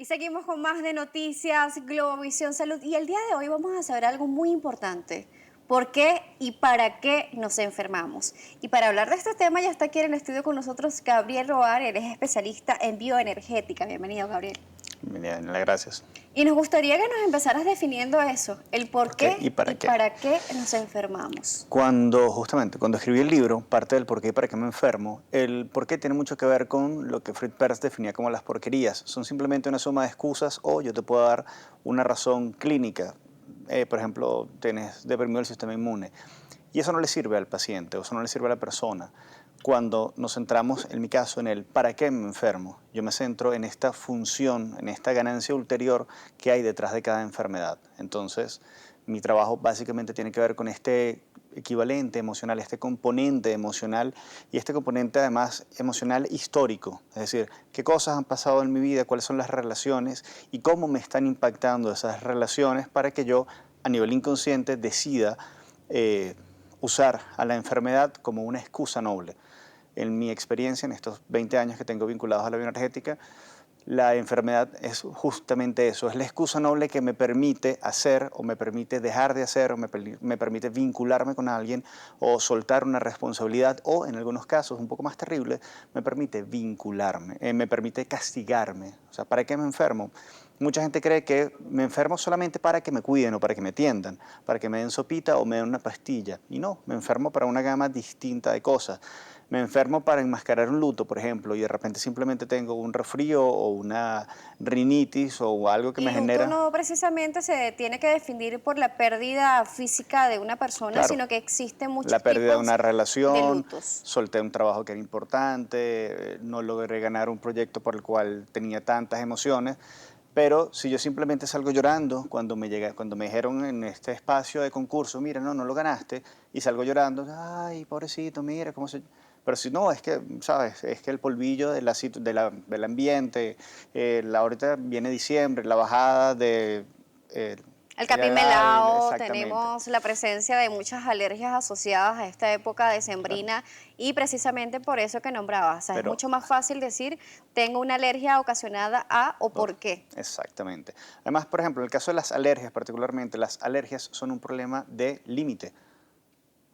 seguimos con más de noticias, Globovisión Salud. Y el día de hoy vamos a saber algo muy importante. ¿Por qué y para qué nos enfermamos? Y para hablar de este tema ya está aquí en el estudio con nosotros Gabriel Roar, él es especialista en bioenergética. Bienvenido, Gabriel. Bien, gracias. Y nos gustaría que nos empezaras definiendo eso, el por ¿Por qué y qué para y qué? para qué nos enfermamos. Justamente cuando escribí el libro, parte del por qué y para qué me enfermo, el por qué tiene mucho que ver con lo que Fritz Perls definía como las porquerías. Son simplemente una suma de excusas o yo te puedo dar una razón clínica. Por ejemplo, tienes deprimido el sistema inmune. Y eso no le sirve al paciente, o eso no le sirve a la persona. Cuando nos centramos, en mi caso, en el para qué me enfermo, yo me centro en esta función, en esta ganancia ulterior que hay detrás de cada enfermedad. Entonces, mi trabajo básicamente tiene que ver con este equivalente emocional, este componente emocional y este componente además emocional histórico, es decir, qué cosas han pasado en mi vida, cuáles son las relaciones y cómo me están impactando esas relaciones para que yo a nivel inconsciente decida eh, usar a la enfermedad como una excusa noble. En mi experiencia, en estos 20 años que tengo vinculados a la bioenergética, la enfermedad es justamente eso, es la excusa noble que me permite hacer o me permite dejar de hacer o me permite vincularme con alguien o soltar una responsabilidad o en algunos casos un poco más terribles me permite vincularme, me permite castigarme. O sea, ¿para qué me enfermo? Mucha gente cree que me enfermo solamente para que me cuiden o para que me atiendan, para que me den sopita o me den una pastilla. Y no, me enfermo para una gama distinta de cosas. Me enfermo para enmascarar un luto, por ejemplo, y de repente simplemente tengo un resfrío o una rinitis o algo que me El luto genera, no precisamente se tiene que definir por la pérdida física de una persona, claro, sino que existen la muchos pérdida de tipos una de relación, lutos. solté un trabajo que era importante, no logré ganar un proyecto por el cual tenía tantas emociones, pero si yo simplemente salgo llorando cuando me dijeron en este espacio de concurso, mira, no lo ganaste, y salgo llorando, ay, pobrecito, mira cómo se... Pero si no, es que, ¿sabes? Es que el polvillo del ambiente, ahorita viene diciembre, la bajada de... eh, El edad, capimelao, exactamente. tenemos la presencia de muchas alergias asociadas a esta época decembrina y precisamente por eso que nombrabas, o sea, es Pero mucho más fácil decir tengo una alergia ocasionada a o por qué. exactamente. Además, por ejemplo, en el caso de las alergias, particularmente, las alergias son un problema de límite,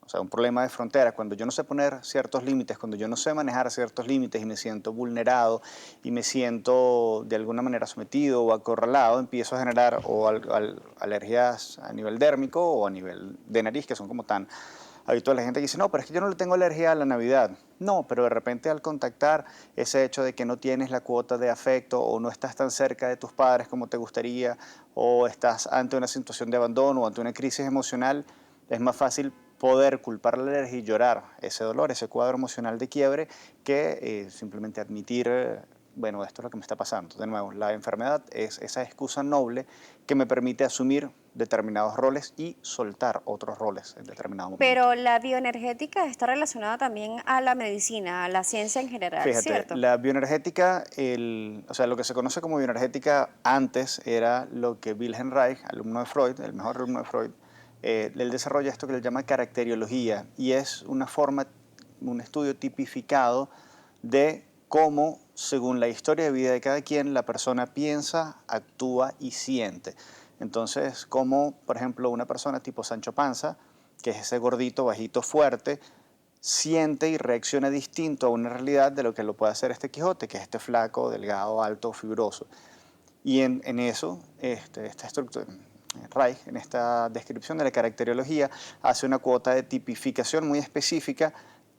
o sea, un problema de frontera. Cuando yo no sé poner ciertos límites, cuando yo no sé manejar ciertos límites y me siento vulnerado y me siento de alguna manera sometido o acorralado, empiezo a generar alergias a nivel dérmico o a nivel de nariz, que son como tan habituales. La gente que dice, no, pero es que yo no le tengo alergia a la Navidad. No, pero de repente al contactar ese hecho de que no tienes la cuota de afecto o no estás tan cerca de tus padres como te gustaría o estás ante una situación de abandono o ante una crisis emocional, es más fácil poder culpar la alergia y llorar ese dolor, ese cuadro emocional de quiebre, que simplemente admitir, bueno, esto es lo que me está pasando. De nuevo, la enfermedad es esa excusa noble que me permite asumir determinados roles y soltar otros roles en determinado momento. Pero la bioenergética está relacionada también a la medicina, a la ciencia en general, Fíjate, ¿cierto? la bioenergética, o sea, lo que se conoce como bioenergética antes era lo que Wilhelm Reich, alumno de Freud, el mejor alumno de Freud, él desarrolla esto que él llama caracteriología y es una forma, un estudio tipificado de cómo, según la historia de vida de cada quien, la persona piensa, actúa y siente. Entonces, como por ejemplo una persona tipo Sancho Panza, que es ese gordito, bajito, fuerte, siente y reacciona distinto a una realidad de lo que lo puede hacer este Quijote, que es este flaco, delgado, alto, fibroso. Y en eso, esta estructura, Reich, en esta descripción de la caracteriología, hace una cuota de tipificación muy específica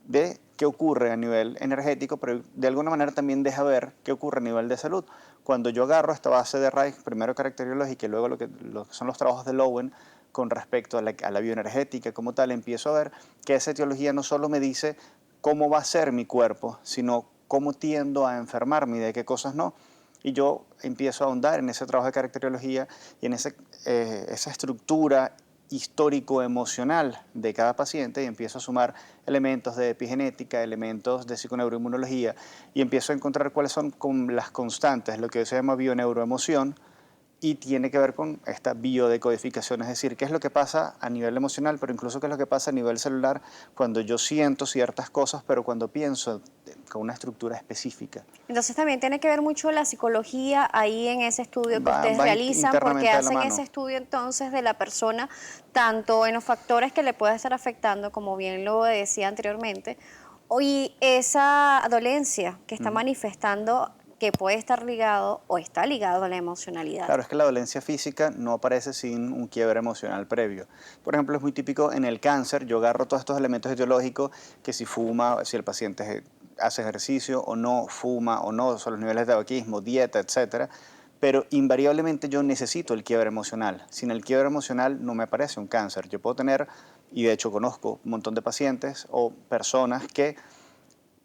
de qué ocurre a nivel energético, pero de alguna manera también deja ver qué ocurre a nivel de salud. Cuando yo agarro esta base de Reich, primero caracteriológica y luego lo que son los trabajos de Lowen con respecto a la bioenergética como tal, empiezo a ver que esa etiología no solo me dice cómo va a ser mi cuerpo, sino cómo tiendo a enfermarme y de qué cosas no. Y yo empiezo a ahondar en ese trabajo de caracteriología y en esa estructura histórico-emocional de cada paciente y empiezo a sumar elementos de epigenética, elementos de psiconeuroinmunología y empiezo a encontrar cuáles son las constantes, lo que se llama bioneuroemoción, y tiene que ver con esta biodecodificación, es decir, qué es lo que pasa a nivel emocional, pero incluso qué es lo que pasa a nivel celular cuando yo siento ciertas cosas, pero cuando pienso con una estructura específica. Entonces también tiene que ver mucho la psicología ahí en ese estudio que ustedes Va realizan, porque internamente de la hacen mano. ese estudio entonces de la persona, tanto en los factores que le puede estar afectando, como bien lo decía anteriormente, y esa dolencia que está manifestando que puede estar ligado o está ligado a la emocionalidad. Claro, es que la dolencia física no aparece sin un quiebre emocional previo. Por ejemplo, es muy típico en el cáncer, yo agarro todos estos elementos etiológicos, que si fuma, si el paciente hace ejercicio o no, fuma o no, son los niveles de tabaquismo, dieta, etcétera, pero invariablemente yo necesito el quiebre emocional. Sin el quiebre emocional no me aparece un cáncer. Yo puedo tener, y de hecho conozco un montón de pacientes o personas que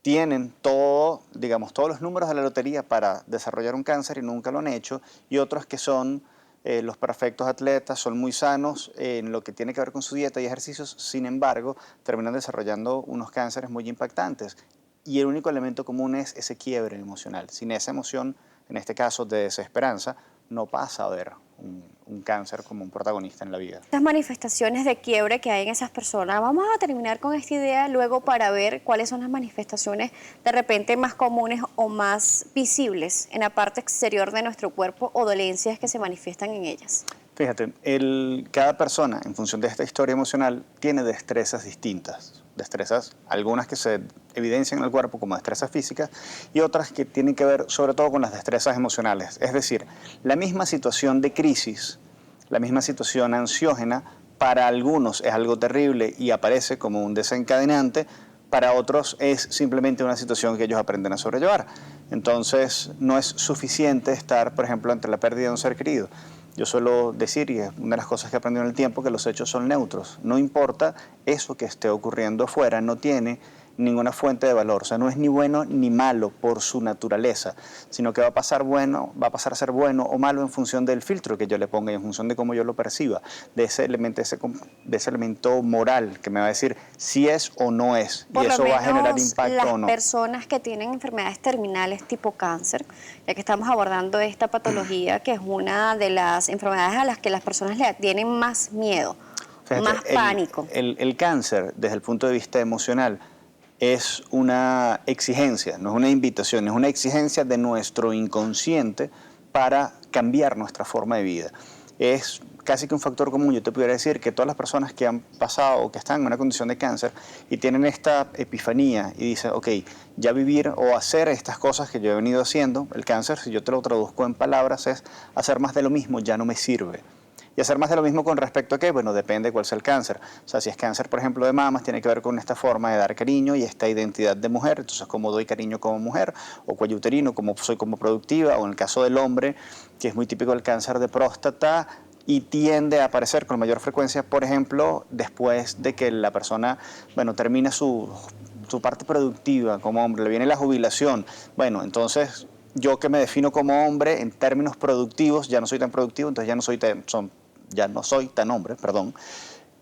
tienen todo, digamos, todos los números de la lotería para desarrollar un cáncer y nunca lo han hecho, y otros que son los perfectos atletas, son muy sanos en lo que tiene que ver con su dieta y ejercicios, sin embargo, terminan desarrollando unos cánceres muy impactantes. Y el único elemento común es ese quiebre emocional. Sin esa emoción, en este caso de desesperanza, no pasa a ver un cáncer como un protagonista en la vida. Estas manifestaciones de quiebre que hay en esas personas, vamos a terminar con esta idea luego para ver cuáles son las manifestaciones de repente más comunes o más visibles en la parte exterior de nuestro cuerpo o dolencias que se manifiestan en ellas. Fíjate, cada persona, en función de esta historia emocional, tiene destrezas distintas. Destrezas, algunas que se evidencian en el cuerpo como destrezas físicas y otras que tienen que ver sobre todo con las destrezas emocionales. Es decir, la misma situación de crisis, la misma situación ansiógena, para algunos es algo terrible y aparece como un desencadenante, para otros es simplemente una situación que ellos aprenden a sobrellevar. Entonces, no es suficiente estar, por ejemplo, ante la pérdida de un ser querido. Yo suelo decir, y es una de las cosas que he aprendido en el tiempo, que los hechos son neutros. No importa eso que esté ocurriendo afuera, no tiene ninguna fuente de valor. O sea, no es ni bueno ni malo por su naturaleza, sino que va a pasar a ser bueno o malo en función del filtro que yo le ponga y en función de cómo yo lo perciba, de ese elemento moral que me va a decir si es o no es, y Por lo eso va a generar menos impacto las o no. personas que tienen enfermedades terminales tipo cáncer, ya que estamos abordando esta patología, que es una de las enfermedades a las que las personas le tienen más miedo, Fíjate, más pánico. el cáncer, desde el punto de vista emocional, es una exigencia, no es una invitación, es una exigencia de nuestro inconsciente para cambiar nuestra forma de vida. Es casi que un factor común. Yo te pudiera decir que todas las personas que han pasado o que están en una condición de cáncer y tienen esta epifanía y dicen, ok, ya vivir o hacer estas cosas que yo he venido haciendo, el cáncer, si yo te lo traduzco en palabras, es hacer más de lo mismo, ya no me sirve. Y hacer más de lo mismo con respecto a qué, bueno, depende de cuál sea el cáncer. O sea, si es cáncer, por ejemplo, de mamas, tiene que ver con esta forma de dar cariño y esta identidad de mujer. Entonces, cómo doy cariño como mujer, o cuello uterino, cómo soy como productiva, o en el caso del hombre, que es muy típico el cáncer de próstata, y tiende a aparecer con mayor frecuencia, por ejemplo, después de que la persona, bueno, termina su parte productiva como hombre, le viene la jubilación. Bueno, entonces yo que me defino como hombre en términos productivos, ya no soy tan productivo, entonces ya no soy tan hombre, perdón,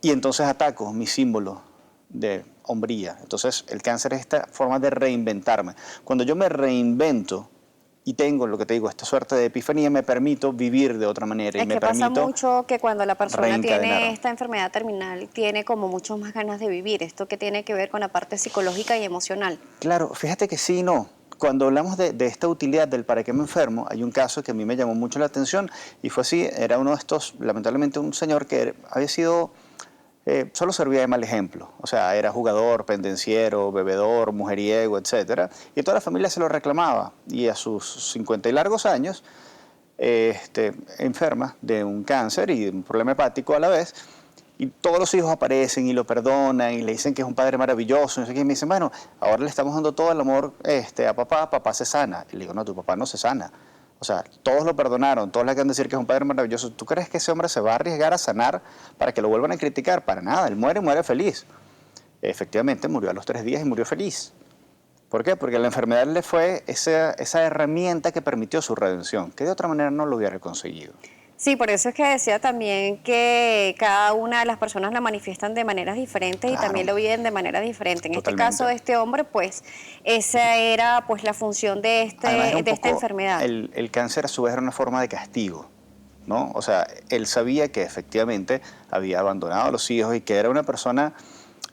y entonces ataco mi símbolo de hombría. Entonces el cáncer es esta forma de reinventarme. Cuando yo me reinvento y tengo lo que te digo, esta suerte de epifanía, me permito vivir de otra manera y Es me que pasa permito mucho que cuando la persona tiene reencadenar. esta enfermedad terminal, tiene como mucho más ganas de vivir. Esto que tiene que ver con la parte psicológica y emocional. Claro, fíjate que sí y no. Cuando hablamos de esta utilidad del para qué me enfermo, hay un caso que a mí me llamó mucho la atención y fue así, era uno de estos, lamentablemente un señor que había sido, solo servía de mal ejemplo, o sea, era jugador, pendenciero, bebedor, mujeriego, etcétera, y toda la familia se lo reclamaba y a sus 50 y largos años, enferma de un cáncer y de un problema hepático a la vez, y todos los hijos aparecen y lo perdonan y le dicen que es un padre maravilloso, no sé qué, y me dicen, bueno, ahora le estamos dando todo el amor a papá, papá se sana. Y le digo, no, tu papá no se sana. O sea, todos lo perdonaron, todos le acaban de decir que es un padre maravilloso. ¿Tú crees que ese hombre se va a arriesgar a sanar para que lo vuelvan a criticar? Para nada, él muere y muere feliz. Efectivamente, murió a los 3 días y murió feliz. ¿Por qué? Porque la enfermedad le fue esa herramienta que permitió su redención, que de otra manera no lo hubiera conseguido. Sí, por eso es que decía también que cada una de las personas la manifiestan de maneras diferentes y también Claro, lo viven de manera diferente. En este totalmente. caso de este hombre, pues esa era pues la función de, Además, era un de esta poco, enfermedad. el cáncer a su vez era una forma de castigo, ¿no? O sea, él sabía que efectivamente había abandonado a los hijos y que era una persona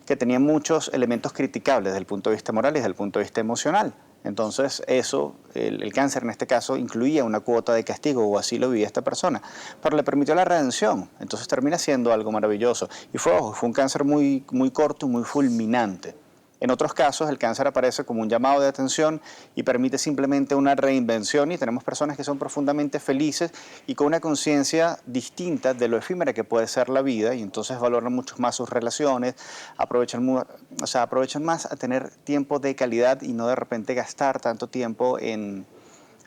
que tenía muchos elementos criticables desde el punto de vista moral y desde el punto de vista emocional. Entonces eso, el cáncer en este caso, incluía una cuota de castigo, o así lo vivía esta persona, pero le permitió la redención. Entonces termina siendo algo maravilloso. Y fue un cáncer muy, muy corto, muy fulminante. En otros casos, el cáncer aparece como un llamado de atención y permite simplemente una reinvención, y tenemos personas que son profundamente felices y con una conciencia distinta de lo efímera que puede ser la vida, y entonces valoran mucho más sus relaciones, aprovechan más a tener tiempo de calidad y no de repente gastar tanto tiempo en,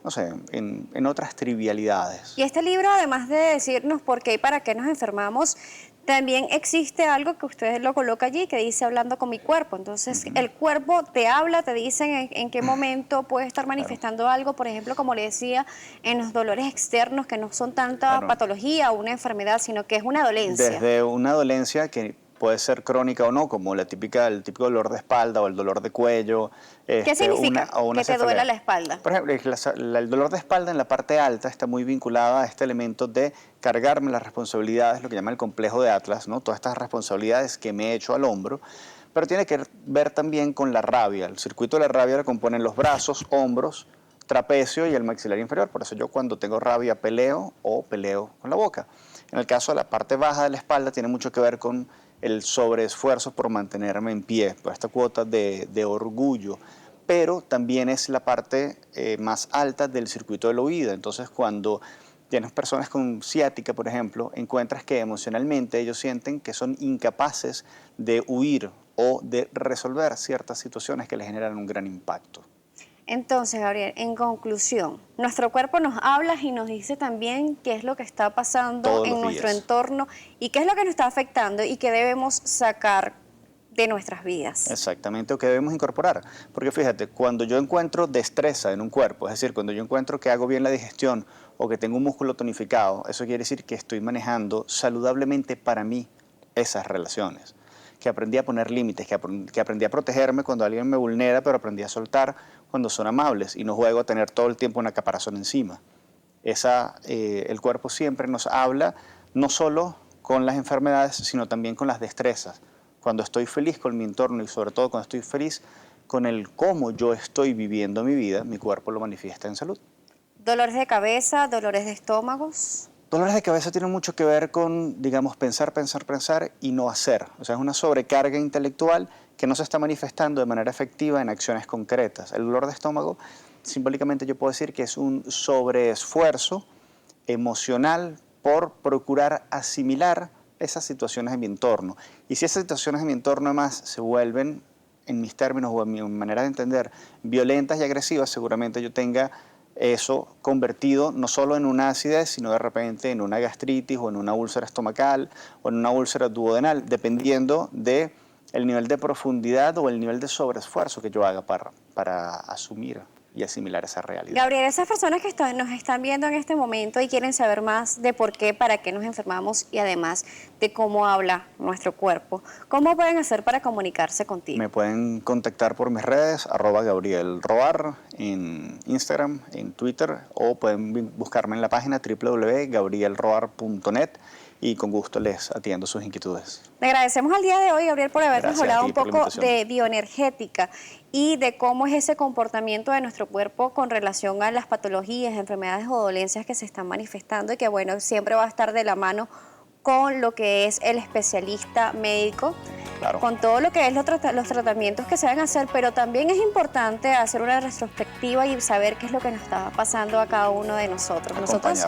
no sé, en otras trivialidades. Y este libro, además de decirnos por qué y para qué nos enfermamos, también existe algo que usted lo coloca allí que dice hablando con mi cuerpo. Entonces, el cuerpo te habla, te dice en qué momento puede estar manifestando algo, por ejemplo, como le decía, en los dolores externos, que no son tanta patología o una enfermedad, sino que es una dolencia. Desde una dolencia que puede ser crónica o no, como el típico dolor de espalda o el dolor de cuello. ¿Qué significa que te duela la espalda? Por ejemplo, el dolor de espalda en la parte alta está muy vinculado a este elemento de cargarme las responsabilidades, lo que llama el complejo de Atlas, ¿no? Todas estas responsabilidades que me he hecho al hombro, pero tiene que ver también con la rabia. El circuito de la rabia lo componen los brazos, hombros, trapecio y el maxilar inferior. Por eso yo cuando tengo rabia peleo o peleo con la boca. En el caso de la parte baja de la espalda tiene mucho que ver con el sobreesfuerzo por mantenerme en pie, por esta cuota de orgullo, pero también es la parte más alta del circuito del oído. Entonces, cuando tienes personas con ciática, por ejemplo, encuentras que emocionalmente ellos sienten que son incapaces de huir o de resolver ciertas situaciones que les generan un gran impacto. Entonces, Gabriel, en conclusión, nuestro cuerpo nos habla y nos dice también qué es lo que está pasando en nuestro entorno y qué es lo que nos está afectando y qué debemos sacar de nuestras vidas. Exactamente, o que debemos incorporar. Porque fíjate, cuando yo encuentro destreza en un cuerpo, es decir, cuando yo encuentro que hago bien la digestión o que tengo un músculo tonificado, eso quiere decir que estoy manejando saludablemente para mí esas relaciones. Que aprendí a poner límites, que aprendí a protegerme cuando alguien me vulnera, pero aprendí a soltar cuando son amables y no juego a tener todo el tiempo una caparazón encima. El cuerpo siempre nos habla no solo con las enfermedades, sino también con las destrezas. Cuando estoy feliz con mi entorno y sobre todo cuando estoy feliz con el cómo yo estoy viviendo mi vida, mi cuerpo lo manifiesta en salud. ¿Dolores de cabeza, dolores de estómagos? Dolores de cabeza tienen mucho que ver con, digamos, pensar y no hacer. O sea, es una sobrecarga intelectual que no se está manifestando de manera efectiva en acciones concretas. El dolor de estómago, simbólicamente yo puedo decir que es un sobreesfuerzo emocional por procurar asimilar esas situaciones en mi entorno. Y si esas situaciones en mi entorno además se vuelven, en mis términos o en mi manera de entender, violentas y agresivas, seguramente yo tenga eso convertido no solo en una acidez, sino de repente en una gastritis o en una úlcera estomacal o en una úlcera duodenal, dependiendo del nivel de profundidad o el nivel de sobreesfuerzo que yo haga para asumir y asimilar esa realidad. Gabriel, esas personas que nos están viendo en este momento y quieren saber más de por qué, para qué nos enfermamos y además de cómo habla nuestro cuerpo, ¿cómo pueden hacer para comunicarse contigo? Me pueden contactar por mis redes, @GabrielRoar, en Instagram, en Twitter, o pueden buscarme en la página www.gabrielroar.net y con gusto les atiendo sus inquietudes. Le agradecemos al día de hoy, Gabriel, por habernos hablado un poco de bioenergética y de cómo es ese comportamiento de nuestro cuerpo con relación a las patologías, enfermedades o dolencias que se están manifestando y que, bueno, siempre va a estar de la mano con lo que es el especialista médico, claro, con todo lo que es los tratamientos que se van a hacer, pero también es importante hacer una retrospectiva y saber qué es lo que nos está pasando a cada uno de nosotros. Nosotros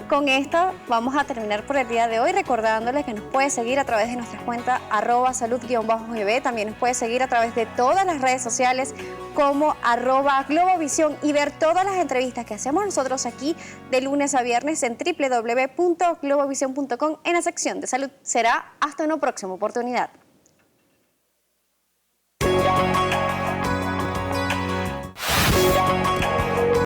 con esta vamos a terminar por el día de hoy, recordándoles que nos puede seguir a través de nuestra cuenta @salud_gb, también nos puede seguir a través de todas las redes sociales como @globovisión y ver todas las entrevistas que hacemos nosotros aquí de lunes a viernes en www.globovision.com en la sección de salud. Será hasta una próxima oportunidad.